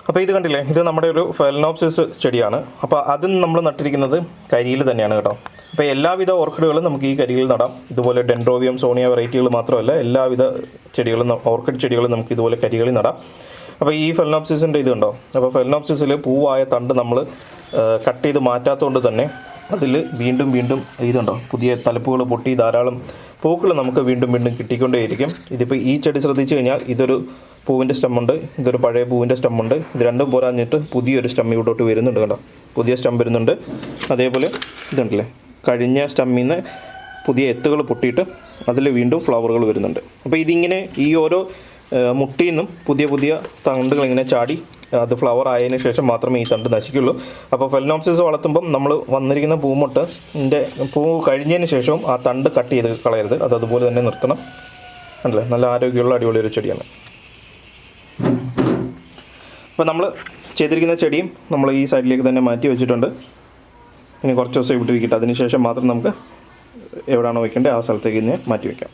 അപ്പോൾ ഇത് കണ്ടില്ലേ, ഇത് നമ്മുടെ ഒരു ഫെലനോപ്സിസ് ചെടിയാണ്. അപ്പോൾ അതും നമ്മൾ നട്ടിരിക്കുന്നത് കരിയിൽ തന്നെയാണ് കേട്ടോ. അപ്പോൾ എല്ലാവിധ ഓർക്കിഡുകളും നമുക്ക് ഈ കരിയിൽ നടാം. ഇതുപോലെ ഡെൻഡ്രോബിയം, സോണിയ വെറൈറ്റികൾ മാത്രമല്ല എല്ലാവിധ ചെടികളും, ഓർക്കിഡ് ചെടികളും നമുക്ക് ഇതുപോലെ കരികളിൽ നടാം. അപ്പോൾ ഈ ഫെലനോപ്സിസിൻ്റെ ഇത് കണ്ടോ. അപ്പോൾ ഫെലനോപ്സിസിൽ പൂവായ തണ്ട് നമ്മൾ കട്ട് ചെയ്ത് മാറ്റാത്തതുകൊണ്ട് തന്നെ അതിൽ വീണ്ടും വീണ്ടും ഇതുണ്ടോ പുതിയ തലപ്പുകൾ പൊട്ടി ധാരാളം പൂക്കൾ നമുക്ക് വീണ്ടും വീണ്ടും കിട്ടിക്കൊണ്ടേയിരിക്കും. ഇതിപ്പോൾ ഈ ചെടി ശ്രദ്ധിച്ചു കഴിഞ്ഞാൽ ഇതൊരു പൂവിൻ്റെ സ്റ്റെമ്മുണ്ട്, ഇതൊരു പഴയ പൂവിൻ്റെ സ്റ്റെമ്മുണ്ട്. ഇത് രണ്ടും പോരാഞ്ഞിട്ട് പുതിയൊരു സ്റ്റെം ഇവിടോട്ട് വരുന്നുണ്ട് കേട്ടോ. പുതിയ സ്റ്റെം വരുന്നുണ്ട്. അതേപോലെ ഇതുണ്ടല്ലേ, കഴിഞ്ഞ സ്റ്റെമ്മിൽ നിന്ന് പുതിയ എത്തുകൾ പൊട്ടിയിട്ട് അതിൽ വീണ്ടും ഫ്ലവറുകൾ വരുന്നുണ്ട്. അപ്പോൾ ഇതിങ്ങനെ ഈ ഓരോ മുട്ടിൽ നിന്നും പുതിയ പുതിയ തണ്ടുകൾ ഇങ്ങനെ ചാടി അത് ഫ്ലവർ ആയതിനു ശേഷം മാത്രമേ ഈ തണ്ട് നശിക്കുള്ളൂ. അപ്പോൾ ഫെലനോപ്സിസ് വളർത്തുമ്പം നമ്മൾ വന്നിരിക്കുന്ന പൂമൊട്ടിൻ്റെ പൂ കഴിഞ്ഞതിന് ശേഷവും ആ തണ്ട് കട്ട് ചെയ്ത് കളയരുത്, അത് അതുപോലെ തന്നെ നിർത്തണം. അല്ലേ, നല്ല ആരോഗ്യമുള്ള അടിപൊളി ഒരു ചെടിയാണ്. അപ്പോൾ നമ്മൾ ചെയ്തിരിക്കുന്ന ചെടിയും നമ്മൾ ഈ സൈഡിലേക്ക് തന്നെ മാറ്റി വെച്ചിട്ടുണ്ട്. ഇനി കുറച്ച് ദിവസം ഇവിടെ ഇരിക്കട്ടെ, അതിന് ശേഷം മാത്രം നമുക്ക് എവിടെയാണോ വയ്ക്കേണ്ടത് ആ സ്ഥലത്തേക്ക് തന്നെ മാറ്റി വയ്ക്കാം.